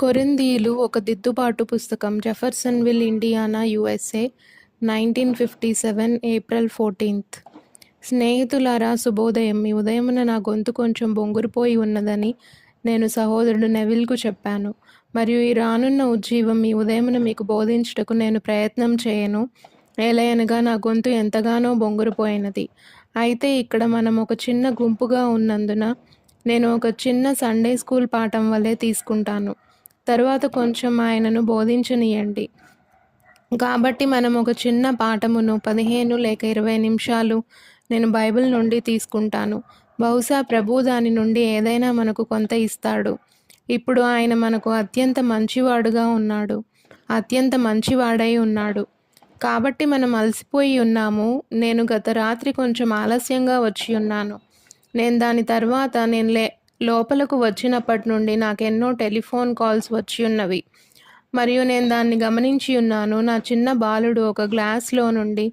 కొరింథీయులు ఒక దిద్దుబాటు పుస్తకం జెఫర్సన్విల్, ఇండియానా, యుఎస్ఏ, 1957 ఏప్రిల్ 14. స్నేహితులారా, శుభోదయం. ఈ ఉదయమున నా గొంతు కొంచెం బొంగురుపోయి ఉన్నదని నేను సహోదరుడు నెవిల్కు చెప్పాను. మరియు ఈ రానున్న ఉజ్జీవం ఈ ఉదయమున మీకు బోధించుటకు నేను ప్రయత్నం చేయను. ఏలయనగా నా గొంతు ఎంతగానో బొంగురుపోయినది. అయితే ఇక్కడ మనం ఒక చిన్న గుంపుగా ఉన్నందున నేను ఒక చిన్న సండే స్కూల్ పాఠం వలె తీసుకుంటాను. తరువాత కొంచెం ఆయనను బోధించనీయండి. కాబట్టి మనం ఒక చిన్న పాఠమును 15 లేక 20 నిమిషాలు నేను బైబిల్ నుండి తీసుకుంటాను. బహుశా ప్రభువు దాని నుండి ఏదైనా మనకు కొంత ఇస్తాడు. ఇప్పుడు ఆయన మనకు అత్యంత మంచివాడుగా ఉన్నాడు. అత్యంత మంచివాడై ఉన్నాడు. కాబట్టి మనం అలసిపోయి ఉన్నాము. నేను గత రాత్రి కొంచెం ఆలస్యంగా వచ్చి ఉన్నాను. నేను దాని తర్వాత లోపలకు వచ్చినప్పటి నుండి నాకెన్నో టెలిఫోన్ కాల్స్ వచ్చి ఉన్నవి. మరియు నేను దాన్ని గమనించి ఉన్నాను. నా చిన్న బాలుడు ఒక గ్లాస్లో నుండి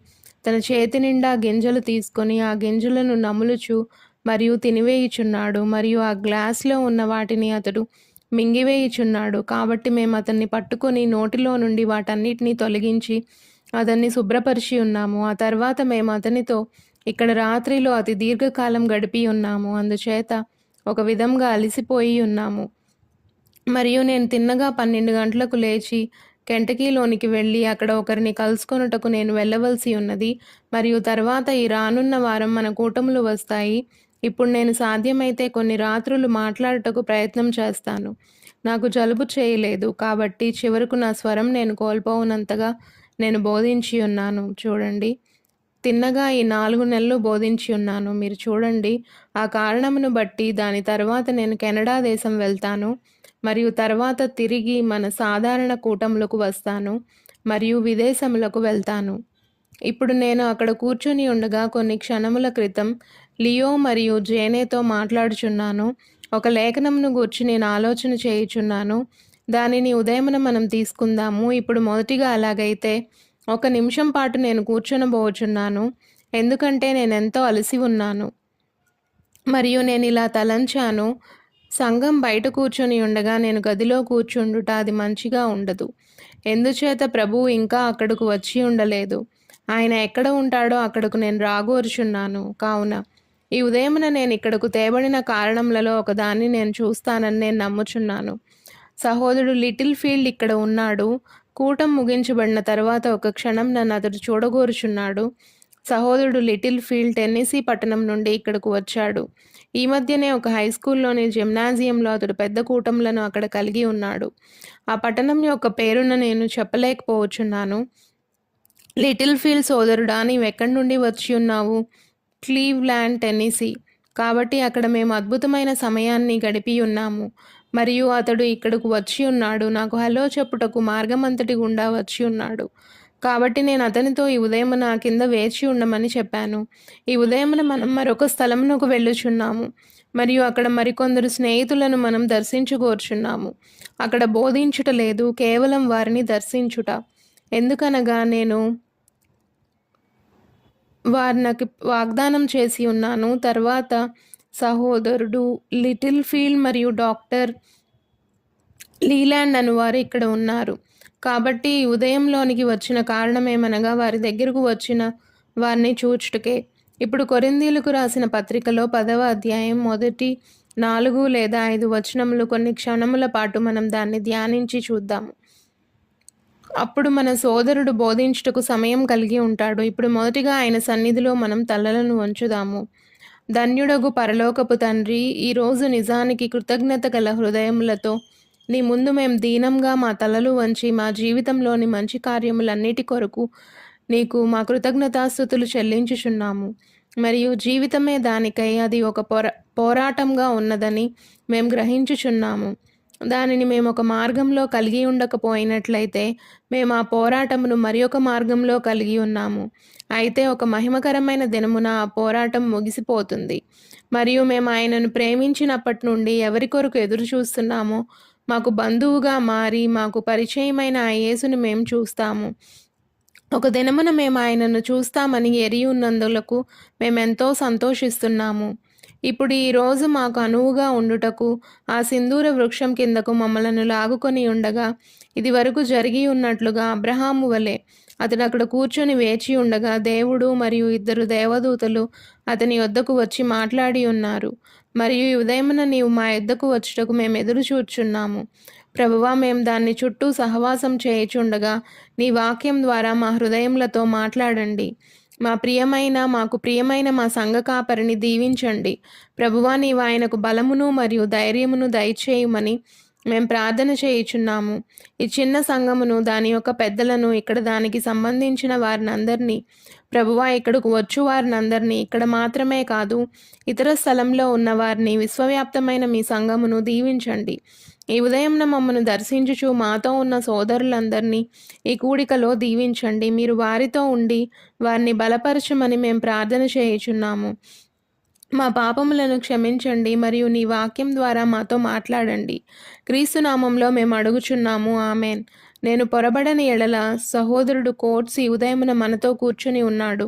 తన చేతి నిండా గింజలు తీసుకొని ఆ గింజలను నములుచు మరియు తినివేయుచున్నాడు. మరియు ఆ గ్లాస్లో ఉన్న వాటిని అతడు మింగివేయుచున్నాడు. కాబట్టి మేము అతన్ని పట్టుకొని నోటిలో నుండి వాటన్నిటినీ తొలగించి అతన్ని శుభ్రపరిచి ఉన్నాము. ఆ తర్వాత మేము అతనితో ఇక్కడ రాత్రిలో అతి దీర్ఘకాలం గడిపి ఉన్నాము. అందుచేత ఒక విధంగా అలసిపోయి ఉన్నాము. మరియు నేను తిన్నగా 12 గంటలకు లేచి కెంటకీలోనికి వెళ్ళి అక్కడ ఒకరిని కలుసుకొనుటకు నేను వెళ్ళవలసి ఉన్నది. మరియు తర్వాత ఈ రానున్న వారం మన కూటములు వస్తాయి. ఇప్పుడు నేను సాధ్యమైతే కొన్ని రాత్రులు మాట్లాడుటకు ప్రయత్నం చేస్తాను. నాకు జలుబు చేయలేదు, కాబట్టి చివరకు నా స్వరం నేను కోల్పోవునంతగా నేను బోధించి ఉన్నాను. చూడండి, తిన్నగా ఈ 4 నెలలు బోధించి ఉన్నాను. మీరు చూడండి, ఆ కారణమును బట్టి దాని తర్వాత నేను కెనడా దేశం వెళ్తాను మరియు తర్వాత తిరిగి మన సాధారణ కూటములకు వస్తాను మరియు విదేశములకు వెళ్తాను. ఇప్పుడు నేను అక్కడ కూర్చొని ఉండగా కొన్ని క్షణముల క్రితం లియో మరియు జేనేతో మాట్లాడుచున్నాను. ఒక లేఖనమును గూర్చి నేను ఆలోచన చేయుచున్నాను. దానిని ఉదయమున మనం తీసుకుందాము. ఇప్పుడు మొదటిగా అలాగైతే 1 నిమిషం పాటు నేను కూర్చొనబోచున్నాను, ఎందుకంటే నేనెంతో అలసి ఉన్నాను. మరియు నేను ఇలా తలంచాను, సంఘం బయట కూర్చొని ఉండగా నేను గదిలో కూర్చుండుట అది మంచిగా ఉండదు. ఎందుచేత ప్రభువు ఇంకా అక్కడకు వచ్చి ఉండలేదు. ఆయన ఎక్కడ ఉంటాడో అక్కడకు నేను రాగోరుచున్నాను. కావున ఈ ఉదయమున నేను ఇక్కడకు తేబడిన కారణములలో ఒకదాన్ని నేను చూస్తానని నేను నమ్ముచున్నాను. సహోదరుడు లిటిల్ ఫీల్డ్ ఇక్కడ ఉన్నాడు. కూటం ముగించబడిన తర్వాత ఒక క్షణం నన్ను అతడు చూడగోరుచున్నాడు. సహోదరుడు లిటిల్ ఫీల్డ్ టెన్నెసీ పట్టణం నుండి ఇక్కడకు వచ్చాడు. ఈ మధ్యనే ఒక హై స్కూల్లోని జిమ్నాజియంలో అతడు పెద్ద కూటములను అక్కడ కలిగి ఉన్నాడు. ఆ పట్టణం యొక్క పేరున నేను చెప్పలేకపోవచ్చున్నాను. లిటిల్ ఫీల్డ్ సోదరుడా, నీవెక్కడి నుండి వచ్చి ఉన్నావు? Cleveland, Tennessee. కాబట్టి అక్కడ మేము అద్భుతమైన సమయాన్ని గడిపి ఉన్నాము. మరియు అతడు ఇక్కడకు వచ్చి ఉన్నాడు. నాకు హలో చెప్పుటకు మార్గమంతటి గుండా వచ్చి ఉన్నాడు. కాబట్టి నేను అతనితో ఈ ఉదయమున కింద వేచి ఉండమని చెప్పాను. ఈ ఉదయమున మనం మరొక స్థలమునకు వెళ్ళుచున్నాము మరియు అక్కడ మరికొందరు స్నేహితులను మనం దర్శించుకోర్చున్నాము. అక్కడ బోధించుట లేదు, కేవలం వారిని దర్శించుట. ఎందుకనగా నేను వారికి వాగ్దానం చేసి ఉన్నాను. తర్వాత సహోదరుడు లిటిల్ ఫీల్డ్ మరియు డాక్టర్ లీలాండ్ అనువారు ఇక్కడ ఉన్నారు. కాబట్టి ఉదయంలోనికి వచ్చిన కారణమేమనగా వారి దగ్గరకు వచ్చిన వారిని చూచుటకే. ఇప్పుడు కొరింథీయులకు రాసిన పత్రికలో 10వ అధ్యాయం మొదటి 4 లేదా 5 వచనములు కొన్ని క్షణముల పాటు మనం దాన్ని ధ్యానించి చూద్దాము. అప్పుడు మన సోదరుడు బోధించుటకు సమయం కలిగి ఉంటాడు. ఇప్పుడు మొదటిగా ఆయన సన్నిధిలో మనం తలలను వంచుదాము. ధన్యుడగు పరలోకపు తండ్రి, ఈరోజు నిజానికి కృతజ్ఞత గల హృదయములతో నీ ముందు మేము దీనంగా మా తలలు వంచి మా జీవితంలోని మంచి కార్యములన్నిటి కొరకు నీకు మా కృతజ్ఞతాస్తుతులు చెల్లించుచున్నాము. మరియు జీవితమే దానికై అది ఒక పోరాటంగా ఉన్నదని మేము గ్రహించుచున్నాము. దానిని మేము ఒక మార్గంలో కలిగి ఉండకపోయినట్లయితే మేము ఆ పోరాటమును మరి ఒక మార్గంలో కలిగి ఉన్నాము. అయితే ఒక మహిమకరమైన దినమున ఆ పోరాటం ముగిసిపోతుంది. మరియు మేము ఆయనను ప్రేమించినప్పటి నుండి ఎవరి కొరకు ఎదురు చూస్తున్నామో మాకు బంధువుగా మారి మాకు పరిచయమైన ఆ యేసుని మేము చూస్తాము. ఒక దినమున మేము ఆయనను చూస్తామని ఎరిగి ఉన్నందులకు మేమెంతో సంతోషిస్తున్నాము. ఇప్పుడు ఈ రోజు మాకు అనువుగా ఉండుటకు ఆ సింధూర వృక్షం కిందకు మమ్మలను లాగుకొని ఉండగా, ఇది వరకు జరిగి ఉన్నట్లుగా అబ్రహాము వలె అతడు అక్కడ కూర్చొని వేచి ఉండగా, దేవుడు మరియు 2 దేవదూతలు అతని యొద్దకు వచ్చి మాట్లాడి ఉన్నారు. మరియు ఈ ఉదయమున నీవు మా యొద్దకు వచ్చుటకు మేము ఎదురు చూచున్నాము. ప్రభువా, మేము దాన్ని చుట్టూ సహవాసం చేయుచుండగా నీ వాక్యం ద్వారా మా హృదయములతో మాట్లాడండి. మాకు ప్రియమైన మా సంఘ కాపరిని దీవించండి. ప్రభువా, నీవు ఆయనకు బలమును మరియు ధైర్యమును దయచేయుమని మేము ప్రార్థన చేయుచున్నాము. ఈ చిన్న సంఘమును, దాని యొక్క పెద్దలను, ఇక్కడ దానికి సంబంధించిన వారినందరినీ, ప్రభువా, ఇక్కడకు వచ్చు వారినందరినీ, ఇక్కడ మాత్రమే కాదు ఇతర స్థలంలో ఉన్న వారిని, విశ్వవ్యాప్తమైన మీ సంఘమును దీవించండి. ఈ ఉదయంన మమ్మను దర్శించుచు మాతో ఉన్న సోదరులందరినీ ఈ కూడికలో దీవించండి. మీరు వారితో ఉండి వారిని బలపరచమని మేము ప్రార్థన చేయుచున్నాము. మా పాపములను క్షమించండి మరియు నీ వాక్యం ద్వారా మాతో మాట్లాడండి. క్రీస్తు నామంలో మేము అడుగుచున్నాము, ఆమెన్. నేను పొరబడని ఎడల సహోదరుడు కోట్స్ ఈ ఉదయమున మనతో కూర్చుని ఉన్నాడు.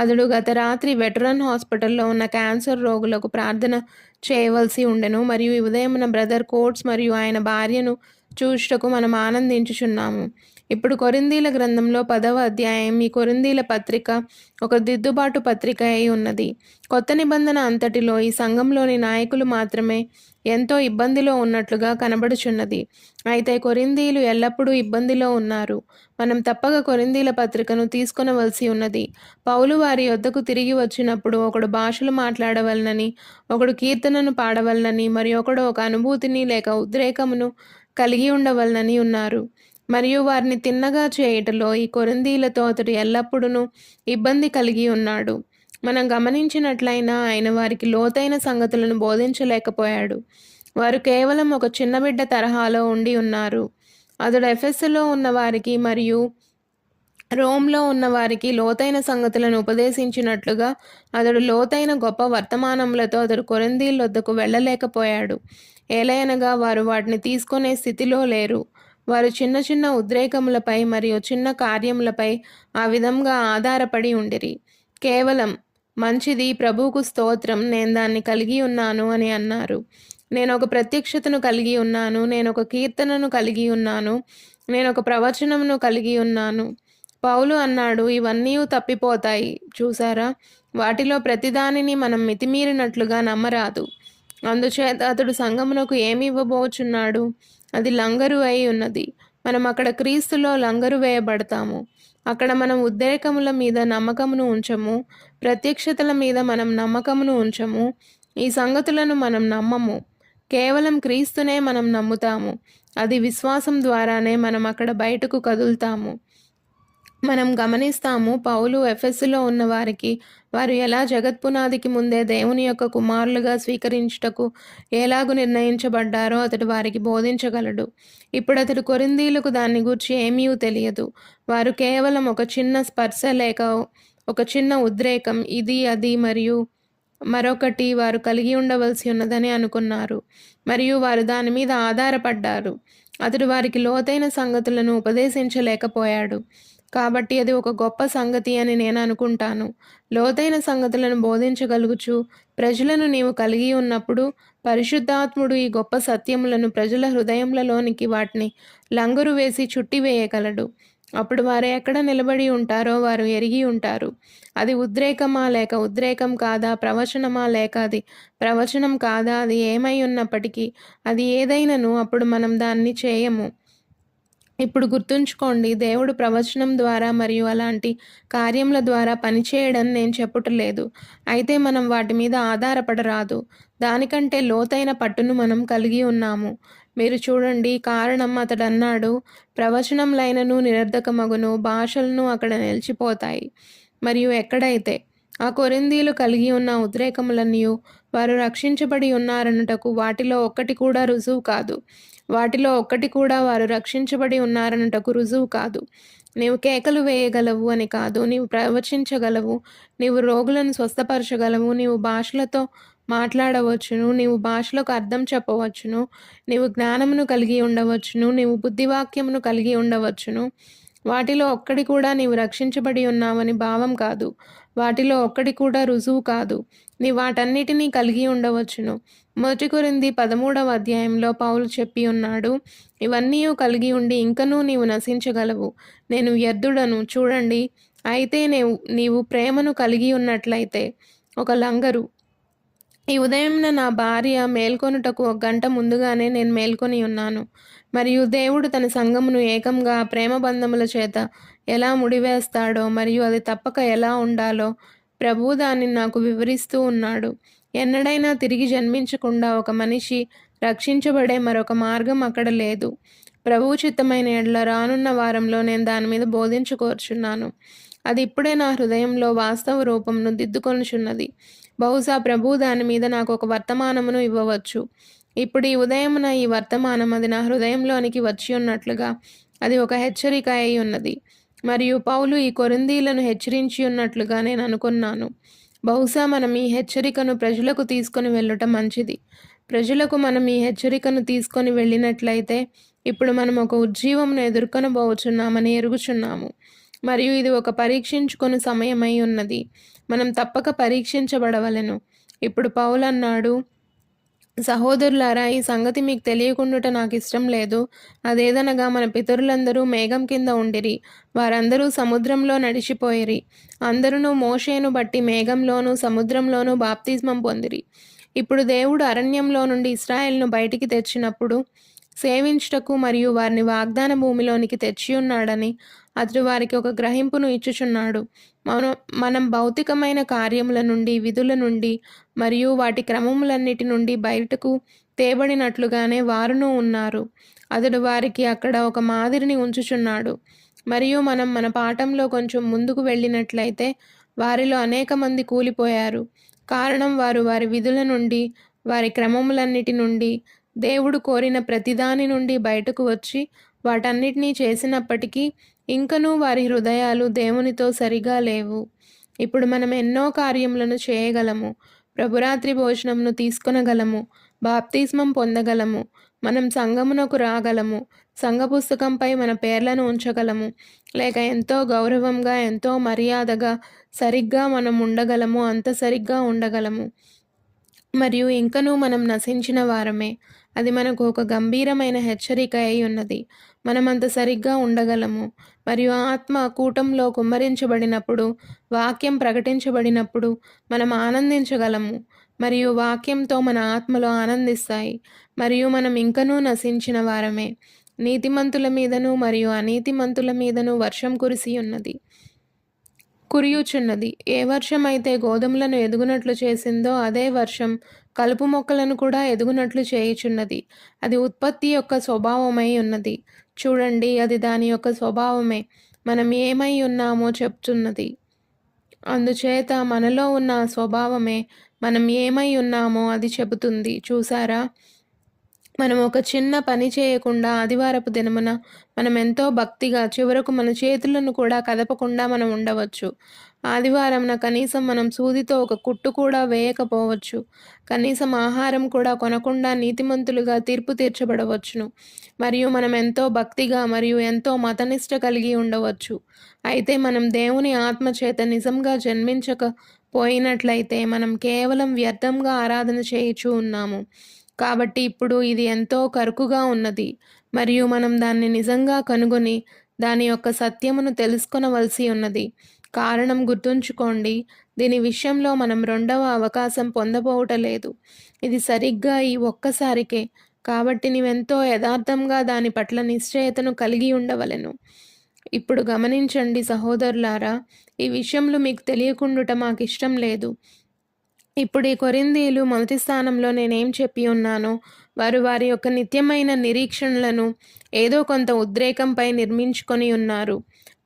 అతడు గత రాత్రి వెటరన్ హాస్పిటల్లో ఉన్న క్యాన్సర్ రోగులకు ప్రార్థన చేయవలసి ఉండెను. మరియు ఈ ఉదయమున బ్రదర్ కోట్స్ మరియు ఆయన భార్యను చూచుటకు మనం ఆనందించుచున్నాము. ఇప్పుడు కొరింథీల గ్రంథంలో 10వ అధ్యాయం. ఈ కొరింథీల పత్రిక ఒక దిద్దుబాటు పత్రిక అయి ఉన్నది. కొత్త నిబంధన అంతటిలో ఈ సంఘంలోని నాయకులు మాత్రమే ఎంతో ఇబ్బందిలో ఉన్నట్లుగా కనబడుచున్నది. అయితే కొరింథీలు ఎల్లప్పుడూ ఇబ్బందిలో ఉన్నారు. మనం తప్పక కొరింథీల పత్రికను తీసుకొనవలసి ఉన్నది. పౌలు వారి యొద్దకు తిరిగి వచ్చినప్పుడు ఒకడు భాషలు మాట్లాడవలనని, ఒకడు కీర్తనను పాడవలనని, మరి ఒకడు ఒక అనుభూతిని లేక ఉద్రేకమును కలిగి ఉండవలనని ఉన్నారు. మరియు వారిని తిన్నగా చేయుటలో ఈ కొరింథీలతో అతడు ఎల్లప్పుడూ ఇబ్బంది కలిగి ఉన్నాడు. మనం గమనించినట్లయినా ఆయన వారికి లోతైన సంగతులను బోధించలేకపోయాడు. వారు కేవలం ఒక చిన్న బిడ్డ తరహాలో ఉండి ఉన్నారు. అతడు ఎఫెసులో ఉన్న వారికి మరియు రోమ్లో ఉన్న వారికి లోతైన సంగతులను ఉపదేశించినట్లుగా అతడు లోతైన గొప్ప వర్తమానములతో అతడు కొరింథీల వద్దకు వెళ్ళలేకపోయాడు. ఏలయనగా వారు వాటిని తీసుకునే స్థితిలో లేరు. వారు చిన్న చిన్న ఉద్రేకములపై మరియు చిన్న కార్యములపై ఆ విధంగా ఆధారపడి ఉండిరి. కేవలం మంచిది, ప్రభువుకు స్తోత్రం, నేను దాన్ని కలిగి ఉన్నాను అని అన్నారు. నేను ఒక ప్రత్యక్షతను కలిగి ఉన్నాను, నేను ఒక కీర్తనను కలిగి ఉన్నాను, నేను ఒక ప్రవచనమును కలిగి ఉన్నాను. పౌలు అన్నాడు, ఇవన్నీ తప్పిపోతాయి. చూసారా, వాటిలో ప్రతిదానిని మనం మితిమీరినట్లుగా నమ్మరాదు. అందుచేత అతడు సంఘమునకు ఏమి ఇవ్వబోచున్నాడు? అది లంగరు అయి ఉన్నది. మనం అక్కడ క్రీస్తులో లంగరు వేయబడతాము. అక్కడ మనం ఉద్రేకముల మీద నమ్మకమును ఉంచము, ప్రత్యక్షతల మీద మనం నమ్మకమును ఉంచము. ఈ సంగతులను మనం నమ్మము. కేవలం క్రీస్తునే మనం నమ్ముతాము. అది విశ్వాసం ద్వారానే మనం అక్కడ బయటకు కదులుతాము. మనం గమనిస్తాము, పౌలు ఎఫెసులో ఉన్న వారికి వారు ఎలా జగత్పునాదికి ముందే దేవుని యొక్క కుమారులుగా స్వీకరించుటకు ఎలాగు నిర్ణయించబడ్డారో అతడు వారికి బోధించగలడు. ఇప్పుడు అతడు కొరింథీలకు దాన్ని గూర్చి ఏమీ తెలియదు. వారు కేవలం ఒక చిన్న స్పర్శ లేక ఒక చిన్న ఉద్రేకం, ఇది అది మరియు మరొకటి వారు కలిగి ఉండవలసి ఉన్నదని అనుకున్నారు మరియు వారు దాని మీద ఆధారపడ్డారు. అతడు వారికి లోతైన సంగతులను ఉపదేశించలేకపోయాడు. కాబట్టి అది ఒక గొప్ప సంగతి అని నేను అనుకుంటాను. లోతైన సంగతులను బోధించగలుగుచు ప్రజలను నీవు కలిగి ఉన్నప్పుడు పరిశుద్ధాత్ముడు ఈ గొప్ప సత్యములను ప్రజల హృదయములలోనికి వాటిని లంగరు వేసి చుట్టివేయగలడు. అప్పుడు వారు ఎక్కడ నిలబడి ఉంటారో వారు ఎరిగి ఉంటారు. అది ఉద్రేకమా లేక ఉద్రేకం కాదా, ప్రవచనమా లేక అది ప్రవచనం కాదా, అది ఏమై ఉన్నప్పటికీ అది ఏదైనను అప్పుడు మనం దాన్ని చేయము. ఇప్పుడు గుర్తుంచుకోండి, దేవుడు ప్రవచనం ద్వారా మరియు అలాంటి కార్యముల ద్వారా పనిచేయడం నేను చెప్పుటలేదు. అయితే మనం వాటి మీద ఆధారపడరాదు. దానికంటే లోతైన పట్టును మనం కలిగి ఉన్నాము. మీరు చూడండి, కారణం అతడు అన్నాడు, ప్రవచనంలైనను నిరర్ధకమగును, భాషలను అక్కడ నిలిచిపోతాయి. మరియు ఎక్కడైతే ఆ కొరింథీలు కలిగి ఉన్న ఉద్రేకములన్నీ వారు రక్షించబడి ఉన్నారనుటకు వాటిలో ఒక్కటి కూడా రుజువు కాదు. వాటిలో ఒక్కటి కూడా వారు రక్షించబడి ఉన్నారనుటకు రుజువు కాదు. నీవు కేకలు వేయగలవు అని కాదు, నీవు ప్రవచించగలవు, నీవు రోగులను స్వస్థపరచగలవు, నీవు భాషలతో మాట్లాడవచ్చును, నీవు భాషలకు అర్థం చెప్పవచ్చును, నీవు జ్ఞానమును కలిగి ఉండవచ్చును, నీవు బుద్ధివాక్యమును కలిగి ఉండవచ్చును. వాటిలో ఒక్కటి కూడా నీవు రక్షించబడి ఉన్నావని భావం కాదు. వాటిలో ఒక్కటి కూడా రుజువు కాదు. నీ వాటన్నిటినీ కలిగి ఉండవచ్చును. 1 కొరింథీ 13వ అధ్యాయంలో పౌలు చెప్పి ఉన్నాడు, ఇవన్నీయు కలిగి ఉండి ఇంకనూ నీవు నశించగలవు. నేను వ్యర్థుడను. చూడండి, అయితే నీవు ప్రేమను కలిగి ఉన్నట్లయితే ఒక లంగరు. ఈ ఉదయంన నా భార్య మేల్కొనుటకు 1 గంట ముందుగానే నేను మేల్కొని ఉన్నాను. మరియు దేవుడు తన సంఘమును ఏకంగా ప్రేమ బంధముల చేత ఎలా ముడివేస్తాడో మరియు అది తప్పక ఎలా ఉండాలో ప్రభువు దాన్ని నాకు వివరిస్తూ ఉన్నాడు. ఎన్నడైనా తిరిగి జన్మించకుండా ఒక మనిషి రక్షించబడే మరొక మార్గం అక్కడ లేదు. ప్రభువు చిత్తమైన ఎడల రానున్న వారంలో నేను దాని మీద బోధించుకోర్చున్నాను. అది ఇప్పుడే నా హృదయంలో వాస్తవ రూపమును దిద్దుకొనుచున్నది. బహుశా ప్రభువు దాని మీద నాకు ఒక వర్తమానమును ఇవ్వవచ్చు. ఇప్పుడు ఈ ఉదయమున ఈ వర్తమానం అది నా హృదయంలోనికి వచ్చి ఉన్నట్లుగా అది ఒక హెచ్చరిక అయి ఉన్నది. మరియు పౌలు ఈ కొరింథీలను హెచ్చరించి ఉన్నట్లుగా నేను అనుకున్నాను. బహుశా మనం ఈ హెచ్చరికను ప్రజలకు తీసుకొని వెళ్ళటం మంచిది. ప్రజలకు మనం ఈ హెచ్చరికను తీసుకొని వెళ్ళినట్లయితే ఇప్పుడు మనం ఒక ఉజ్జీవమును ఎదుర్కొనబోచున్నామని ఎరుగుచున్నాము. మరియు ఇది ఒక పరీక్షించుకొని సమయమై ఉన్నది. మనం తప్పక పరీక్షించబడవలెను. ఇప్పుడు పౌలు అన్నాడు, సహోదరులారా, ఈ సంగతి మీకు తెలియకుండుట నాకు ఇష్టం లేదు. అదేదనగా మన పితరులందరూ మేఘం కింద ఉండిరి. వారందరూ సముద్రంలో నడిచిపోయిరి. అందరూ మోషేను బట్టి మేఘంలోనూ సముద్రంలోనూ బాప్తిస్మం పొందిరి. ఇప్పుడు దేవుడు అరణ్యంలో నుండి ఇశ్రాయేలును బయటికి తెచ్చినప్పుడు సేవించుటకు మరియు వారిని వాగ్దాన భూమిలోనికి తెచ్చి ఉన్నాడని అతడు వారికి ఒక గ్రహింపును ఇచ్చుచున్నాడు. మనం భౌతికమైన కార్యముల నుండి, విధుల నుండి మరియు వాటి క్రమములన్నిటి నుండి బయటకు తేబడినట్లుగానే వారును ఉన్నారు. అతడు వారికి అక్కడ ఒక మాదిరిని ఉంచుచున్నాడు. మరియు మనం మన పాఠంలో కొంచెం ముందుకు వెళ్ళినట్లయితే వారిలో అనేక మంది కూలిపోయారు. కారణం వారు వారి విధుల నుండి, వారి క్రమములన్నిటి నుండి, దేవుడు కోరిన ప్రతిదాని నుండి బయటకు వచ్చి వాటన్నిటినీ చేసినప్పటికీ ఇంకనూ వారి హృదయాలు దేవునితో సరిగా లేవు. ఇప్పుడు మనం ఎన్నో కార్యములను చేయగలము. ప్రభురాత్రి భోజనమును తీసుకొనగలము. బాప్తిస్మం పొందగలము. మనం సంఘమునకు రాగలము. సంఘ పుస్తకంపై మన పేర్లను ఉంచగలము. లేక ఎంతో గౌరవంగా, ఎంతో మర్యాదగా సరిగ్గా మనం ఉండగలము. అంత సరిగ్గా ఉండగలము. మరియు ఇంకనూ మనం నశించిన వారమే. అది మనకు ఒక గంభీరమైన హెచ్చరిక అయి ఉన్నది. మనమంత సరిగ్గా ఉండగలము. మరియు ఆత్మ కూటంలో కుమ్మరించబడినప్పుడు, వాక్యం ప్రకటించబడినప్పుడు మనం ఆనందించగలము. మరియు వాక్యంతో మన ఆత్మలో ఆనందిస్తాయి. మరియు మనం ఇంకనూ నశించిన వారమే. నీతిమంతుల మీదను మరియు అనీతిమంతుల మీదను వర్షం కురియుచున్నది. ఏ వర్షమైతే గోధుమలను ఎదుగునట్లు చేసిందో అదే వర్షం కలుపు మొక్కలను కూడా ఎదుగునట్లు చేయుచున్నది. అది ఉత్పత్తి యొక్క స్వభావమై ఉన్నది. చూడండి, అది దాని యొక్క స్వభావమే మనం ఏమై ఉన్నామో చెప్తున్నది. అందుచేత మనలో ఉన్న స్వభావమే మనం ఏమై ఉన్నామో అది చెబుతుంది. చూసారా, మనం ఒక చిన్న పని చేయకుండా ఆదివారపు దినమున మనం ఎంతో భక్తిగా చివరకు మన చేతులను కూడా కదపకుండా మనం ఉండవచ్చు. ఆదివారంన కనీసం మనం సూదితో ఒక కుట్టు కూడా వేయకపోవచ్చు. కనీసం ఆహారం కూడా కొనకుండా నీతిమంతులుగా తీర్పు తీర్చబడవచ్చును. మరియు మనం ఎంతో భక్తిగా మరియు ఎంతో మతనిష్ట కలిగి ఉండవచ్చు. అయితే మనం దేవుని ఆత్మ చేత నిజంగా జన్మించకపోయినట్లయితే మనం కేవలం వ్యర్థంగా ఆరాధన చేయుచూ ఉన్నాము. కాబట్టి ఇప్పుడు ఇది ఎంతో కరుకుగా ఉన్నది మరియు మనం దాన్ని నిజంగా కనుగొని దాని యొక్క సత్యమును తెలుసుకొనవలసి ఉన్నది. కారణం గుర్తుంచుకోండి, దీని విషయంలో మనం రెండవ అవకాశం పొందబోవటలేదు. ఇది సరిగ్గా ఈ ఒక్కసారికే. కాబట్టి నీవెంతో యథార్థంగా దాని పట్ల నిశ్చయతను కలిగి ఉండవలెను. ఇప్పుడు గమనించండి సహోదరులారా, ఈ విషయంలో మీకు తెలియకుండుట మాకు ఇష్టం లేదు. ఇప్పుడు ఈ కొరింథీయులు మొదటి స్థానంలో నేనేం చెప్పి ఉన్నానో, వారు వారి యొక్క నిత్యమైన నిరీక్షణలను ఏదో కొంత ఉద్రేకంపై నిర్మించుకొని ఉన్నారు.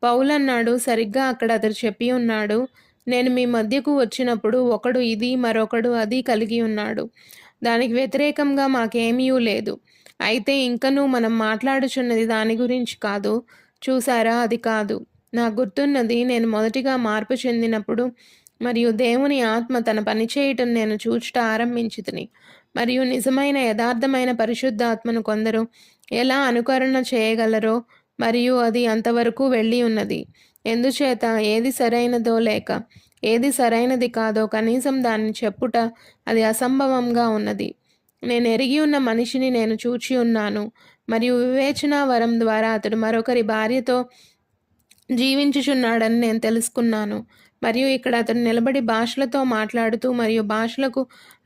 పౌలు అన్నాడు, సరిగ్గా అక్కడ అతడు చెప్పి ఉన్నాడు, నేను మీ మధ్యకు వచ్చినప్పుడు ఒకడు ఇది మరొకడు అది కలిగి ఉన్నాడు. దానికి వ్యతిరేకంగా మాకేమీ లేదు. అయితే ఇంకనూ మనం మాట్లాడుచున్నది దాని గురించి కాదు. చూసారా, అది కాదు. నాకు గుర్తున్నది, నేను మొదటిగా మార్పు చెందినప్పుడు మరియు దేవుని ఆత్మ తన పనిచేయటం నేను చూచుట ఆరంభించితిని. మరియు నిజమైన యథార్థమైన పరిశుద్ధాత్మను కొందరు ఎలా అనుకరణ చేయగలరో మరియు అది అంతవరకు వెళ్ళి ఉన్నది. ఎందుచేత ఏది సరైనదో లేక ఏది సరైనది కాదో కనీసం దాన్ని చెప్పుట అది అసంభవంగా ఉన్నది. నేను ఎరిగి ఉన్న మనిషిని నేను చూచి ఉన్నాను, మరియు వివేచనా వరం ద్వారా అతడు మరొకరి భార్యతో జీవించుచున్నాడని నేను తెలుసుకున్నాను. మరియు ఇక్కడ అతడు నిలబడి భాషలతో మాట్లాడుతూ మరియు భాషలకు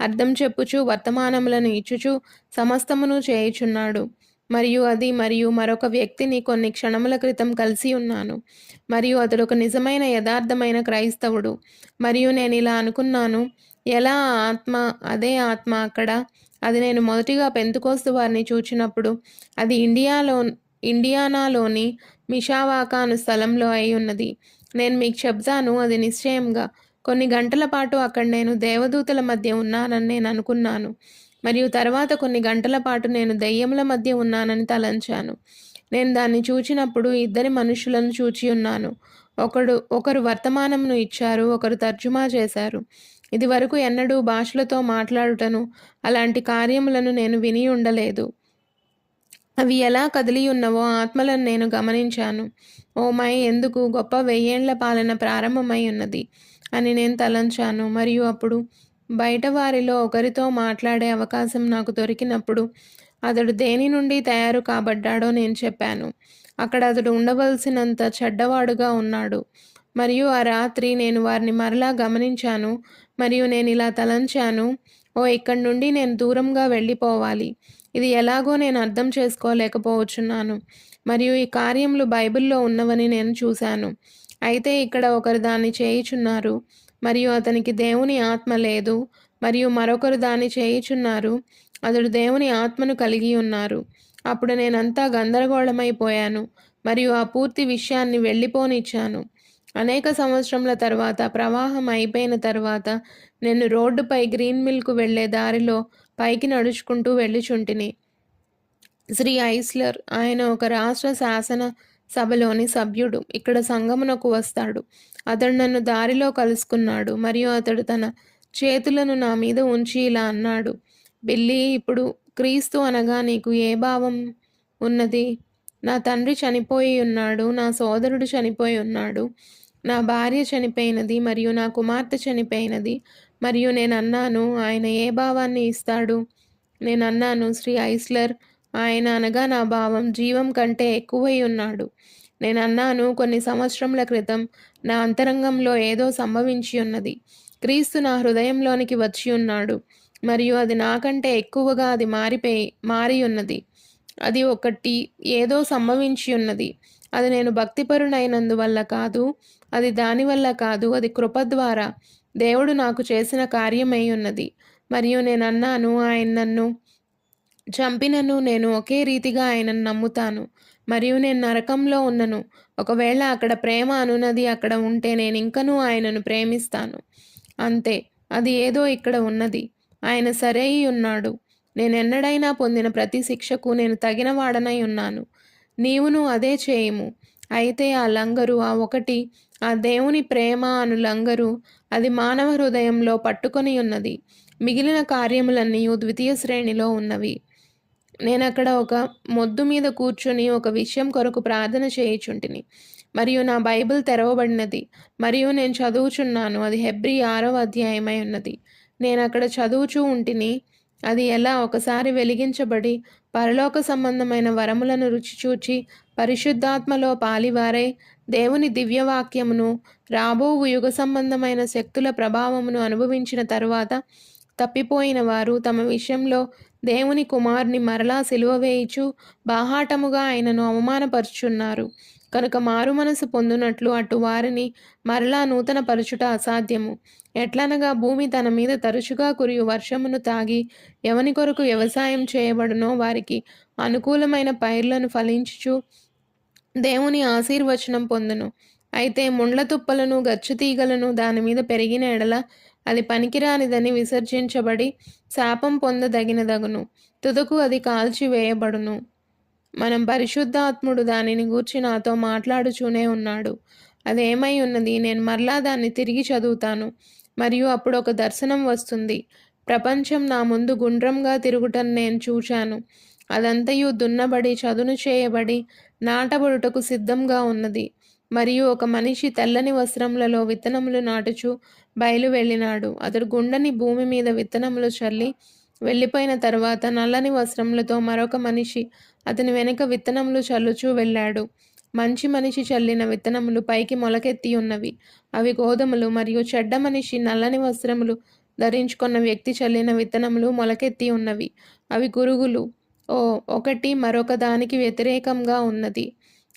అర్థం చెప్పుచు వర్తమానములను ఇచ్చుచు సమస్తమును చేయుచున్నాడు. మరియు మరొక వ్యక్తిని కొన్ని క్షణముల క్రితం కలిసి ఉన్నాను, మరియు అతడు ఒక నిజమైన యథార్థమైన క్రైస్తవుడు. మరియు నేను ఇలా అనుకున్నాను, ఎలా ఆ ఆత్మ అదే ఆత్మ అక్కడ, అది నేను మొదటిగా పెంతుకోస్తు వారిని చూచినప్పుడు అది ఇండియానాలోని మిషావాకా అను స్థలంలో అయి ఉన్నది. నేను మీకు చెప్తాను, అది నిశ్చయంగా కొన్ని గంటల పాటు అక్కడ నేను దేవదూతల మధ్య ఉన్నానని నేను అనుకున్నాను, మరియు తర్వాత కొన్ని గంటల పాటు నేను దెయ్యముల మధ్య ఉన్నానని తలంచాను. నేను దాన్ని చూచినప్పుడు ఇద్దరి మనుషులను చూచి ఉన్నాను. ఒకరు వర్తమానమును ఇచ్చారు, ఒకరు తర్జుమా చేశారు. ఇది వరకు ఎన్నడూ భాషలతో మాట్లాడుటను అలాంటి కార్యములను నేను విని ఉండలేదు. అవి ఎలా కదిలి ఉన్నవో ఆత్మలను నేను గమనించాను. ఓ మై, ఎందుకు గొప్ప 1000 పాలన ప్రారంభమై ఉన్నది అని నేను తలంచాను. మరియు అప్పుడు బయట వారిలో ఒకరితో మాట్లాడే అవకాశం నాకు దొరికినప్పుడు అతడు దేని నుండి తయారు కాబడ్డాడో నేను చెప్పాను. అక్కడ అతడు ఉండవలసినంత చెడ్డవాడుగా ఉన్నాడు. మరియు ఆ రాత్రి నేను వారిని మరలా గమనించాను, మరియు నేను ఇలా తలంచాను, ఓ ఇక్కడి నుండి నేను దూరంగా వెళ్ళిపోవాలి. ఇది ఎలాగో నేను అర్థం చేసుకోలేకపోవచ్చున్నాను, మరియు ఈ కార్యములు బైబిల్లో ఉన్నవని నేను చూశాను. అయితే ఇక్కడ ఒకరు దాన్ని చేయుచున్నారు, మరియు అతనికి దేవుని ఆత్మ లేదు, మరియు మరొకరు దాన్ని చేయుచున్నారు, అతడు దేవుని ఆత్మను కలిగి ఉన్నారు. అప్పుడు నేనంతా గందరగోళమైపోయాను, మరియు ఆ పూర్తి విషయాన్ని వెళ్ళిపోనిచ్చాను. అనేక సంవత్సరముల తర్వాత ప్రవాహం అయిపోయిన తర్వాత నేను రోడ్డుపై గ్రీన్ మిల్కు వెళ్లే దారిలో పైకి నడుచుకుంటూ వెళ్ళుచుంటిని. శ్రీ ఐస్లర్, ఆయన ఒక రాష్ట్ర శాసన సభలోని సభ్యుడు, ఇక్కడ సంగమునకు వస్తాడు. అతడు నన్ను దారిలో కలుసుకున్నాడు, మరియు అతడు తన చేతులను నా మీద ఉంచి ఇలా అన్నాడు, బిల్లీ, ఇప్పుడు క్రీస్తు అనగా నీకు ఏ భావం ఉన్నది? నా తండ్రి చనిపోయి ఉన్నాడు, నా సోదరుడు చనిపోయి ఉన్నాడు, నా భార్య చనిపోయినది, మరియు నా కుమార్తె చనిపోయినది. మరియు నేనన్నాను, ఆయన ఏ భావాన్ని ఇస్తాడు? నేనన్నాను, శ్రీ ఐస్లర్, ఆయన అనగా నా భావం జీవం కంటే ఎక్కువై ఉన్నాడు. నేనన్నాను, కొన్ని సంవత్సరముల క్రితం నా అంతరంగంలో ఏదో సంభవించి ఉన్నది. క్రీస్తు నా హృదయంలోనికి వచ్చి ఉన్నాడు, మరియు అది నాకంటే ఎక్కువగా అది మారి ఉన్నది. అది ఒకటి ఏదో సంభవించి ఉన్నది. అది నేను భక్తిపరునైనందువల్ల కాదు, అది దానివల్ల కాదు, అది కృప ద్వారా దేవుడు నాకు చేసిన కార్యమై ఉన్నది. మరియు నేనన్నాను, ఆయన నన్ను చంపినను నేను ఒకే రీతిగా ఆయనను నమ్ముతాను, మరియు నేను నరకంలో ఉన్నను. ఒకవేళ అక్కడ ప్రేమ అనునది అక్కడ ఉంటే నేను ఇంకనూ ఆయనను ప్రేమిస్తాను. అంతే, అది ఏదో ఇక్కడ ఉన్నది. ఆయన సరేయి ఉన్నాడు. నేనెన్నడైనా పొందిన ప్రతి శిక్షకు నేను తగిన వాడనై ఉన్నాను. నీవును అదే చేయుము. అయితే ఆ లంగరు, ఆ ఒకటి, ఆ దేవుని ప్రేమ అను లంగరు, అది మానవ హృదయంలో పట్టుకొని ఉన్నది. మిగిలిన కార్యములన్నీ ద్వితీయ శ్రేణిలో ఉన్నవి. నేనక్కడ ఒక మొద్దు మీద కూర్చొని ఒక విషయం కొరకు ప్రార్థన చేయుచుంటిని, మరియు నా బైబిల్ తెరవబడినది, మరియు నేను చదువుచున్నాను. అది హెబ్రీ 6వ అధ్యాయమై ఉన్నది. నేను అక్కడ చదువుచూ ఉంటిని. అది ఎలా ఒకసారి వెలిగించబడి పరలోక సంబంధమైన వరములను రుచిచూచి పరిశుద్ధాత్మలో పాలివారై దేవుని దివ్యవాక్యమును రాబోవు యుగ సంబంధమైన శక్తుల ప్రభావమును అనుభవించిన తరువాత తప్పిపోయిన వారు తమ విషయంలో దేవుని కుమారుని మరలా సిలువ వేయిచు బాహాటముగా ఆయనను అవమానపరుచున్నారు. కనుక మారు మనసు పొందునట్లు అటు వారిని మరలా నూతన పరచుట అసాధ్యము. ఎట్లనగా భూమి తన మీద తరచుగా కురియు వర్షమును తాగి ఎవని కొరకు వ్యవసాయం చేయబడునో వారికి అనుకూలమైన పైర్లను ఫలించుచు దేవుని ఆశీర్వచనం పొందును. అయితే ముండ్ల తుప్పలను గచ్చుతీగలను దాని మీద పెరిగిన ఎడల అది పనికిరానిదని విసర్జించబడి శాపం పొందదగినదగును. తుదకు అది కాల్చివేయబడును. మనం పరిశుద్ధాత్ముడు దానిని గూర్చి నాతో మాట్లాడుచూనే ఉన్నాడు. అదేమై ఉన్నది? నేను మరలా దాన్ని తిరిగి చదువుతాను, మరియు అప్పుడు ఒక దర్శనం వస్తుంది. ప్రపంచం నా ముందు గుండ్రంగా తిరుగుటను నేను చూశాను. అదంతయు దున్నబడి చదును చేయబడి నాటబడుటకు సిద్ధంగా ఉన్నది. మరియు ఒక మనిషి తెల్లని వస్త్రములలో విత్తనములు నాటుచు బయలు వెళ్ళినాడు. అతడు గుండని భూమి మీద విత్తనములు చల్లి వెళ్ళిపోయిన తరువాత నల్లని వస్త్రములతో మరొక మనిషి అతని వెనుక విత్తనములు చల్లుచూ వెళ్ళాడు. మంచి మనిషి చల్లిన విత్తనములు పైకి మొలకెత్తి ఉన్నవి. అవి గోధుమలు. మరియు చెడ్డ మనిషి నల్లని వస్త్రములు ధరించుకున్న వ్యక్తి చల్లిన విత్తనములు మొలకెత్తి ఉన్నవి. అవి గురుగులు. ఒకటి మరొక దానికి వ్యతిరేకంగా ఉన్నది.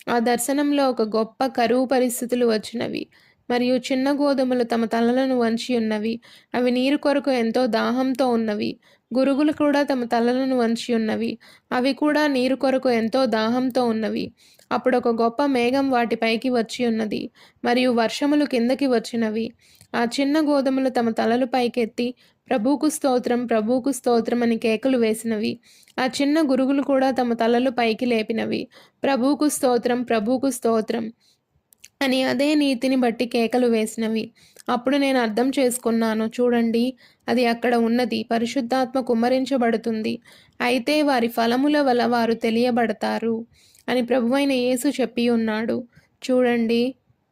ఆ దర్శనంలో ఒక గొప్ప కరువు పరిస్థితులు వచ్చినవి. మరియు చిన్న గోధుమలు తమ తలలను వంచి ఉన్నవి. అవి నీరు కొరకు ఎంతో దాహంతో ఉన్నవి. గురుగులు కూడా తమ తలలను వంచి ఉన్నవి. అవి కూడా నీరు కొరకు ఎంతో దాహంతో ఉన్నవి. అప్పుడు ఒక గొప్ప మేఘం వాటిపైకి వచ్చి ఉన్నది. మరియు వర్షములు కిందకి వచ్చినవి. ఆ చిన్న గోధుమలు తమ తలలు పైకెత్తి ప్రభువుకు స్తోత్రం, ప్రభువుకు స్తోత్రం అని కేకలు వేసినవి. ఆ చిన్న గురుగులు కూడా తమ తలలు పైకి లేపినవి. ప్రభువుకు స్తోత్రం, ప్రభువుకు స్తోత్రం అని అదే నీతిని బట్టి కేకలు వేసినవి. అప్పుడు నేను అర్థం చేసుకున్నాను. చూడండి, అది అక్కడ ఉన్నది. పరిశుద్ధాత్మ కుమ్మరించబడుతుంది. అయితే వారి ఫలముల వల్ల వారు తెలియబడతారు అని ప్రభువైన యేసు చెప్పి ఉన్నాడు. చూడండి,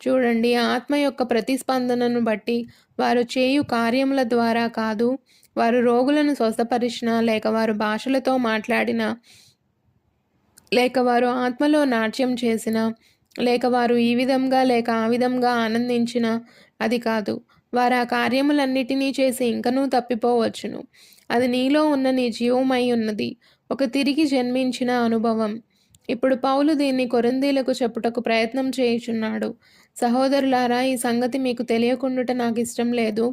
చూడండి, ఆత్మ యొక్క ప్రతిస్పందనను బట్టి వారు చేయు కార్యముల ద్వారా కాదు, వారు రోగులను స్వస్థపరిచినా, లేక వారు భాషలతో మాట్లాడినా, లేక వారు ఆత్మలో నాట్యం చేసిన, లేక వారు ఈ విధంగా లేక ఆ విధంగా ఆనందించిన, అది కాదు. వారు ఆ కార్యములన్నిటినీ చేసి ఇంకనూ తప్పిపోవచ్చును. అది నీలో ఉన్న నీ జీవమై ఉన్నది, ఒక తిరిగి జన్మించిన అనుభవం. ఇప్పుడు పౌలు దీన్ని కొరింథీలకు చెప్పుటకు ప్రయత్నం చేయుచున్నాడు. సహోదరులారా, ఈ సంగతి మీకు తెలియకుండుట నాకు ఇష్టం లేదు.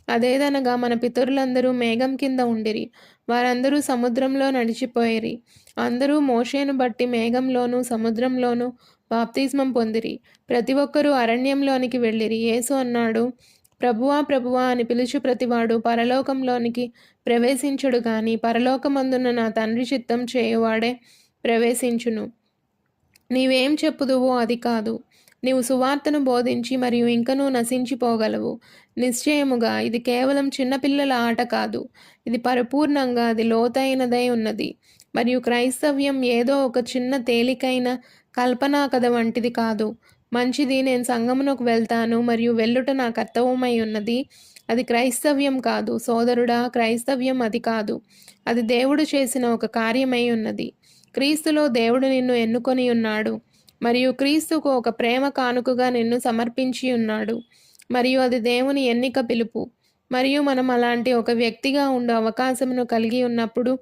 అదేదనగా మన పితరులందరూ మేఘం కింద ఉండిరి. వారందరూ సముద్రంలో నడిచిపోయిరి. అందరూ మోషేను బట్టి మేఘంలోనూ సముద్రంలోనూ బాప్తిస్మం పొందిరి. ప్రతి ఒక్కరూ అరణ్యంలోనికి వెళ్ళిరి. యేసు అన్నాడు, ప్రభువా, ప్రభువా అని పిలుచు ప్రతివాడు పరలోకంలోనికి ప్రవేశించుడు గాని పరలోకమందున్న నా తండ్రి చిత్తం చేయువాడే ప్రవేశించును. నీవేం చెప్పుదువో అది కాదు. నీవు సువార్తను బోధించి మరియు ఇంకనూ నశించిపోగలవు. నిశ్చయముగా ఇది కేవలం చిన్నపిల్లల ఆట కాదు. ఇది పరిపూర్ణంగా అది లోతైనదై ఉన్నది. మరియు క్రైస్తవ్యం ఏదో ఒక చిన్న తేలికైన కల్పనా కథ వంటిది కాదు. మంచిది, నేను సంగమునకు వెళ్తాను మరియు వెళ్ళుట నా కర్తవ్యమై ఉన్నది. అది క్రైస్తవ్యం కాదు సోదరుడా. క్రైస్తవ్యం అది కాదు. అది దేవుడు చేసిన ఒక కార్యమై ఉన్నది. క్రీస్తులో దేవుడు నిన్ను ఎన్నుకొని ఉన్నాడు మరియు క్రీస్తుకు ఒక ప్రేమ కానుకగా నిన్ను సమర్పించి ఉన్నాడు. మరియు అది దేవుని ఎన్నిక పిలుపు. మరియు మనం అలాంటి ఒక వ్యక్తిగా ఉండే అవకాశమును కలిగి ఉన్నప్పుడు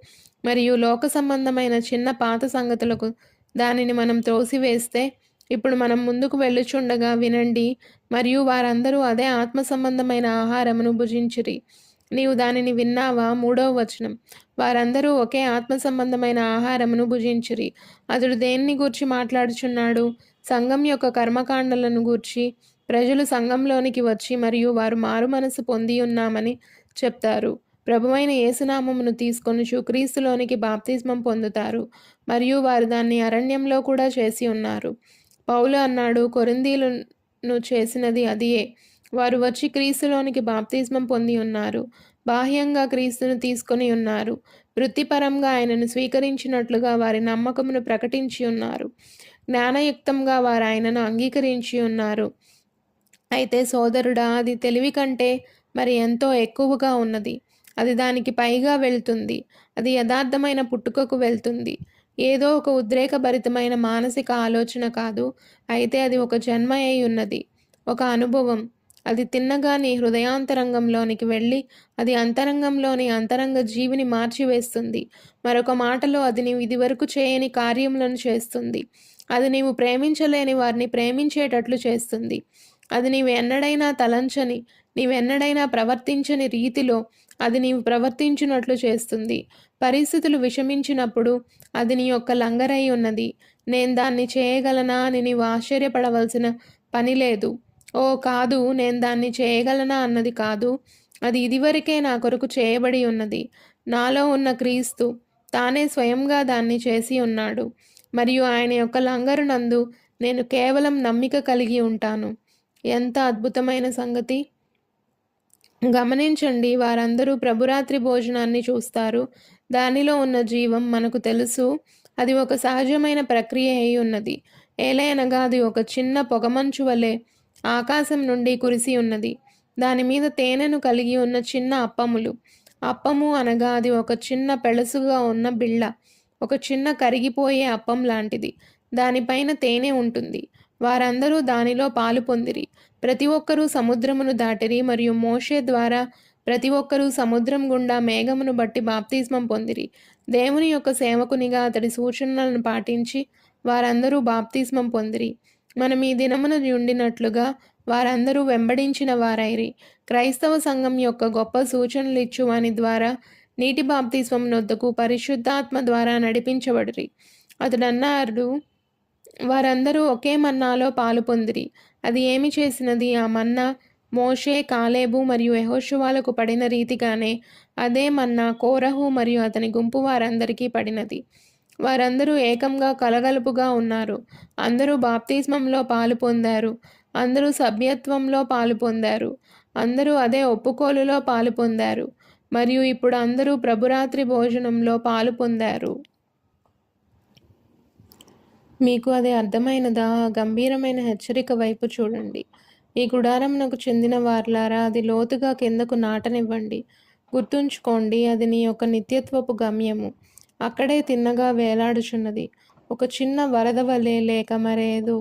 మరియు లోక సంబంధమైన చిన్న పాత సంగతులకు దానిని మనం త్రోసివేస్తే, ఇప్పుడు మనం ముందుకు వెళ్ళుచుండగా వినండి. మరియు వారందరూ అదే ఆత్మ సంబంధమైన ఆహారమును భుజించిరి. నీవు దానిని విన్నావా? 3వ వచనం. వారందరూ ఒకే ఆత్మ సంబంధమైన ఆహారమును భుజించిరి. అతడు దేనిని గూర్చి మాట్లాడుచున్నాడు? సంఘం యొక్క కర్మకాండలను గూర్చి. ప్రజలు సంఘంలోనికి వచ్చి మరియు వారు మారు మనసు పొంది ఉన్నామని చెప్తారు. ప్రభువైన యేసునామమును తీసుకొనుచు క్రీస్తులోనికి బాప్తిస్మం పొందుతారు. మరియు వారు దాన్ని అరణ్యంలో కూడా చేసి ఉన్నారు. పౌలు అన్నాడు, కొరింథీయులను చేసినది అదియే. వారు వచ్చి క్రీస్తులోనికి బాప్తిస్మం పొంది ఉన్నారు. బాహ్యంగా క్రీస్తును తీసుకొని ఉన్నారు. వృత్తిపరంగా ఆయనను స్వీకరించినట్లుగా వారి నమ్మకమును ప్రకటించి ఉన్నారు. జ్ఞానయుక్తంగా వారు ఆయనను అంగీకరించి ఉన్నారు. అయితే సోదరుడా, అది తెలివి కంటే మరి ఎంతో ఎక్కువగా ఉన్నది. అది దానికి పైగా వెళ్తుంది. అది యథార్థమైన పుట్టుకకు వెళ్తుంది. ఏదో ఒక ఉద్రేకభరితమైన మానసిక ఆలోచన కాదు. అయితే అది ఒక జన్మ అయి ఉన్నది, ఒక అనుభవం. అది తిన్నగా నీ హృదయాంతరంగంలోనికి వెళ్ళి అది అంతరంగంలోని అంతరంగ జీవిని మార్చివేస్తుంది. మరొక మాటలో, అది నీవు ఇదివరకు చేయని కార్యములను చేస్తుంది. అది నీవు ప్రేమించలేని వారిని ప్రేమించేటట్లు చేస్తుంది. అది నీవు ఎన్నడైనా తలంచని, నీవెన్నడైనా ప్రవర్తించని రీతిలో అది నీవు ప్రవర్తించినట్లు చేస్తుంది. పరిస్థితులు విషమించినప్పుడు అది నీ యొక్క లంగరై ఉన్నది. నేను దాన్ని చేయగలనా అని నీవు ఆశ్చర్యపడవలసిన పని లేదు. ఓ కాదు, నేను దాన్ని చేయగలనా అన్నది కాదు. అది ఇదివరకే నా కొరకు చేయబడి ఉన్నది. నాలో ఉన్న క్రీస్తు తానే స్వయంగా దాన్ని చేసి ఉన్నాడు. మరియు ఆయన యొక్క లంగరునందు నేను కేవలం నమ్మిక కలిగి ఉంటాను. ఎంత అద్భుతమైన సంగతి! గమనించండి, వారందరూ ప్రభురాత్రి భోజనాన్ని చూస్తారు. దానిలో ఉన్న జీవం మనకు తెలుసు. అది ఒక సహజమైన ప్రక్రియ అయి ఉన్నది. ఏలయనగా అది ఒక చిన్న పొగమంచు వలె ఆకాశం నుండి కురిసి ఉన్నది. దాని మీద తేనెను కలిగి ఉన్న చిన్న అప్పములు. అప్పము అనగా అది ఒక చిన్న పెళసుగా ఉన్న బిళ్ళ. ఒక చిన్న కరిగిపోయే అప్పం లాంటిది. దానిపైన తేనె ఉంటుంది. వారందరూ దానిలో పాలు పొందిరి. ప్రతి ఒక్కరూ సముద్రమును దాటిరి మరియు మోషే ద్వారా ప్రతి ఒక్కరూ సముద్రం గుండా మేఘమును బట్టి బాప్తిస్మం పొందిరి. దేవుని యొక్క సేవకునిగా అతడి సూచనలను పాటించి వారందరూ బాప్తిస్మం పొందిరి. మనం ఈ దినమున ఉండినట్లుగా వారందరూ వెంబడించిన వారైరి. క్రైస్తవ సంఘం యొక్క గొప్ప సూచనలు ఇచ్చు వాని ద్వారా నీటి బాప్తిస్మం నొద్దకు పరిశుద్ధాత్మ ద్వారా నడిపించబడిరి. అతడన్నాడు, వారందరూ ఒకే మన్నాలో పాలు పొందిరి. అది ఏమి చేసినది? ఆ మన్నా మోషే, కాలేబు మరియు యెహోషువలకు పడిన రీతిగానే అదే మన్నా కోరహు మరియు అతని గుంపు వారందరికీ పడినది. వారందరూ ఏకంగా కలగలుపుగా ఉన్నారు. అందరూ బాప్తిస్మంలో పాలు పొందారు. అందరూ సభ్యత్వంలో పాలు పొందారు. అందరూ అదే ఒప్పుకోలులో పాలు పొందారు. మరియు ఇప్పుడు అందరూ ప్రభురాత్రి భోజనంలో పాలు పొందారు. మీకు అది అర్థమైనదా? ఆ గంభీరమైన హెచ్చరిక వైపు చూడండి. ఈ గుడారమునకు చెందిన వార్లారా, అది లోతుగా కిందకు నాటనివ్వండి. గుర్తుంచుకోండి, అది నీ యొక్క నిత్యత్వపు గమ్యము. అక్కడే తిన్నగా వేలాడుచున్నది. ఒక చిన్న వరద వలె లేక మరేదో.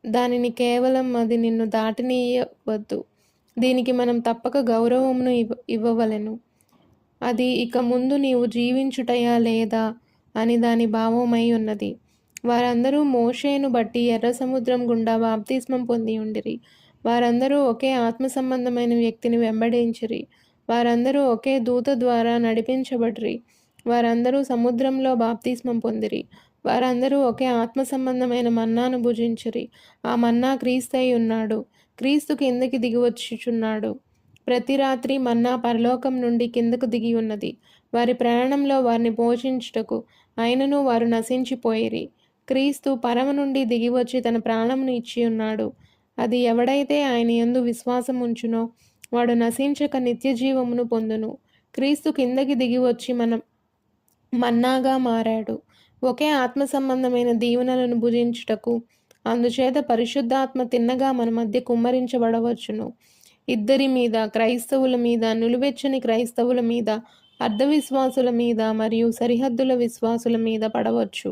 దానిని కేవలం అది నిన్ను దాటనీయవద్దు. దీనికి మనం తప్పక గౌరవమును ఇవ్వవలెను. అది ఇక ముందు నీవు జీవించుటయా లేదా అని దాని భావమై ఉన్నది. వారందరూ మోషేను బట్టి ఎర్ర సముద్రం గుండా బాప్తిస్మం పొంది ఉండిరి. వారందరూ ఒకే ఆత్మ సంబంధమైన వ్యక్తిని వెంబడించిరి. వారందరూ ఒకే దూత ద్వారా నడిపించబడిరి. వారందరూ సముద్రంలో బాప్తిస్మం పొందిరి. వారందరూ ఒకే ఆత్మ సంబంధమైన మన్నాను భుజించిరి. ఆ మన్నా క్రీస్తై ఉన్నాడు. క్రీస్తు కిందకి దిగివచ్చుచున్నాడు. ప్రతి రాత్రి మన్నా పరలోకం నుండి కిందకు దిగి ఉన్నది. వారి ప్రయాణంలో వారిని పోషించుటకు. అయినను వారు నశించిపోయిరి. క్రీస్తు పరమ నుండి దిగివచ్చి తన ప్రాణమును ఇచ్చి ఉన్నాడు. అది ఎవడైతే ఆయన యందు విశ్వాసం ఉంచునో వాడు నశించక నిత్య జీవమును పొందును. క్రీస్తు కిందకి దిగివచ్చి మన్నాగా మారాడు. ఒకే ఆత్మ సంబంధమైన దీవెనలను భుజించుటకు. అందుచేత పరిశుద్ధాత్మ తిన్నగా మన మధ్య కుమ్మరించబడవచ్చును. ఇద్దరి మీద, క్రైస్తవుల మీద, నిలువెచ్చని క్రైస్తవుల మీద, అర్ధవిశ్వాసుల మీద మరియు సరిహద్దుల విశ్వాసుల మీద పడవచ్చు.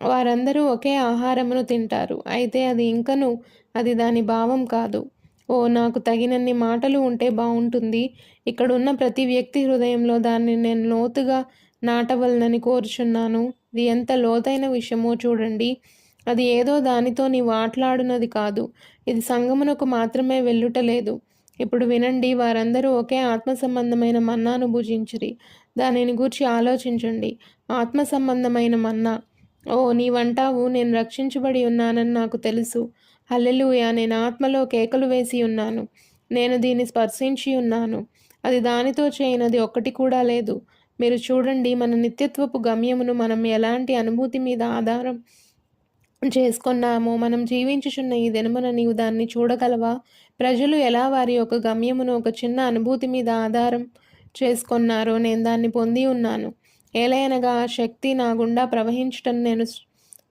వారందరూ ఒకే ఆహారమును తింటారు. అయితే అది ఇంకను అది దాని భావం కాదు. ఓ, నాకు తగినన్ని మాటలు ఉంటే బావుంటుంది. ఇక్కడున్న ప్రతి వ్యక్తి హృదయంలో దాన్ని నేను లోతుగా నాటవలనని కోరుచున్నాను. ఇది ఎంత లోతైన విషయమో చూడండి. అది ఏదో దానితో నీవు ఆటలాడునది కాదు. ఇది సంగమునకు మాత్రమే వెళ్ళుటలేదు. ఇప్పుడు వినండి, వారందరూ ఒకే ఆత్మ సంబంధమైన మన్నాను భుజించిరి. దానిని గూర్చి ఆలోచించండి. ఆత్మ సంబంధమైన మన్నా. ఓ, నీవంటావు, నేను రక్షించబడి ఉన్నానని నాకు తెలుసు. హల్లెలూయా, నేను ఆత్మలో కేకలు వేసి ఉన్నాను. నేను దీన్ని స్పర్శించి ఉన్నాను. అది దానితో చేయనది ఒక్కటి కూడా లేదు. మీరు చూడండి, మన నిత్యత్వపు గమ్యమును మనం ఎలాంటి అనుభూతి మీద ఆధారం చేసుకున్నామో మనం జీవించుచున్న ఈ దినమున నీవు దాన్ని చూడగలవా? ప్రజలు ఎలా వారి యొక్క గమ్యమును ఒక చిన్న అనుభూతి మీద ఆధారం చేసుకున్నారో నేను దాన్ని పొంది ఉన్నాను. ఏలయనగా ఆ శక్తి నా గుండా ప్రవహించటం నేను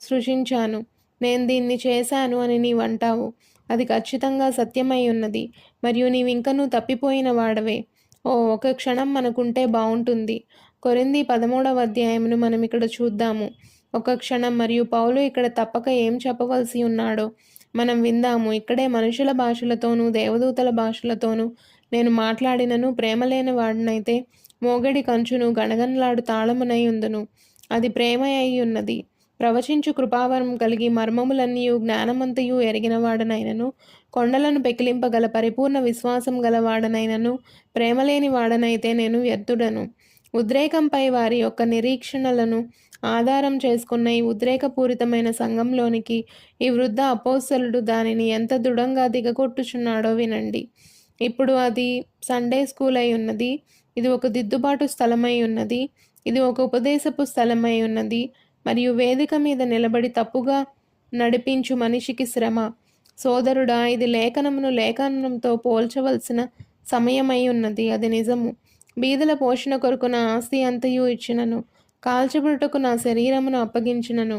సృష్టించాను. నేను దీన్ని చేశాను అని నీవంటావు. అది ఖచ్చితంగా సత్యమై ఉన్నది. మరియు నీవింకనూ తప్పిపోయిన వాడవే. ఓ, ఒక క్షణం మనకుంటే బావుంటుంది. కొరింథీ 13వ అధ్యాయమును మనం ఇక్కడ చూద్దాము. ఒక క్షణం. మరియు పౌలు ఇక్కడ తప్పక ఏం చెప్పవలసి ఉన్నాడో మనం విందాము. ఇక్కడే మనుషుల భాషలతోనూ దేవదూతల భాషలతోనూ నేను మాట్లాడినను ప్రేమ లేని వాడినైతే మోగడి కంచును గణగణలాడు తాళమునై ఉందును. అది ప్రేమ అయి ఉన్నది. ప్రవచించు కృపావరం కలిగి మర్మములన్నీయు జ్ఞానమంతయు ఎరిగిన వాడనైనను కొండలను పెకిలింపగల పరిపూర్ణ విశ్వాసం గలవాడనైనను ప్రేమలేని వాడనైతే నేను వ్యర్థుడను. ఉద్రేకంపై వారి యొక్క నిరీక్షణలను ఆధారం చేసుకున్న ఈ ఉద్రేకపూరితమైన సంఘంలోనికి ఈ వృద్ధ అపోస్తలుడు దానిని ఎంత దృఢంగా దిగగొట్టుచున్నాడో వినండి. ఇప్పుడు అది సండే స్కూల్ అయి ఉన్నది. ఇది ఒక దిద్దుబాటు స్థలమై ఉన్నది. ఇది ఒక ఉపదేశపు స్థలమై ఉన్నది. మరియు వేదిక మీద నిలబడి తప్పుగా నడిపించు మనిషికి శ్రమ. సోదరుడా, ఇది లేఖనమును లేఖనంతో పోల్చవలసిన సమయమై ఉన్నది. అది నిజము. బీదల పోషణ కొరకు నా ఆస్తి అంతయు ఇచ్చినను, కాల్చబడుటకు నా శరీరమును అప్పగించినను,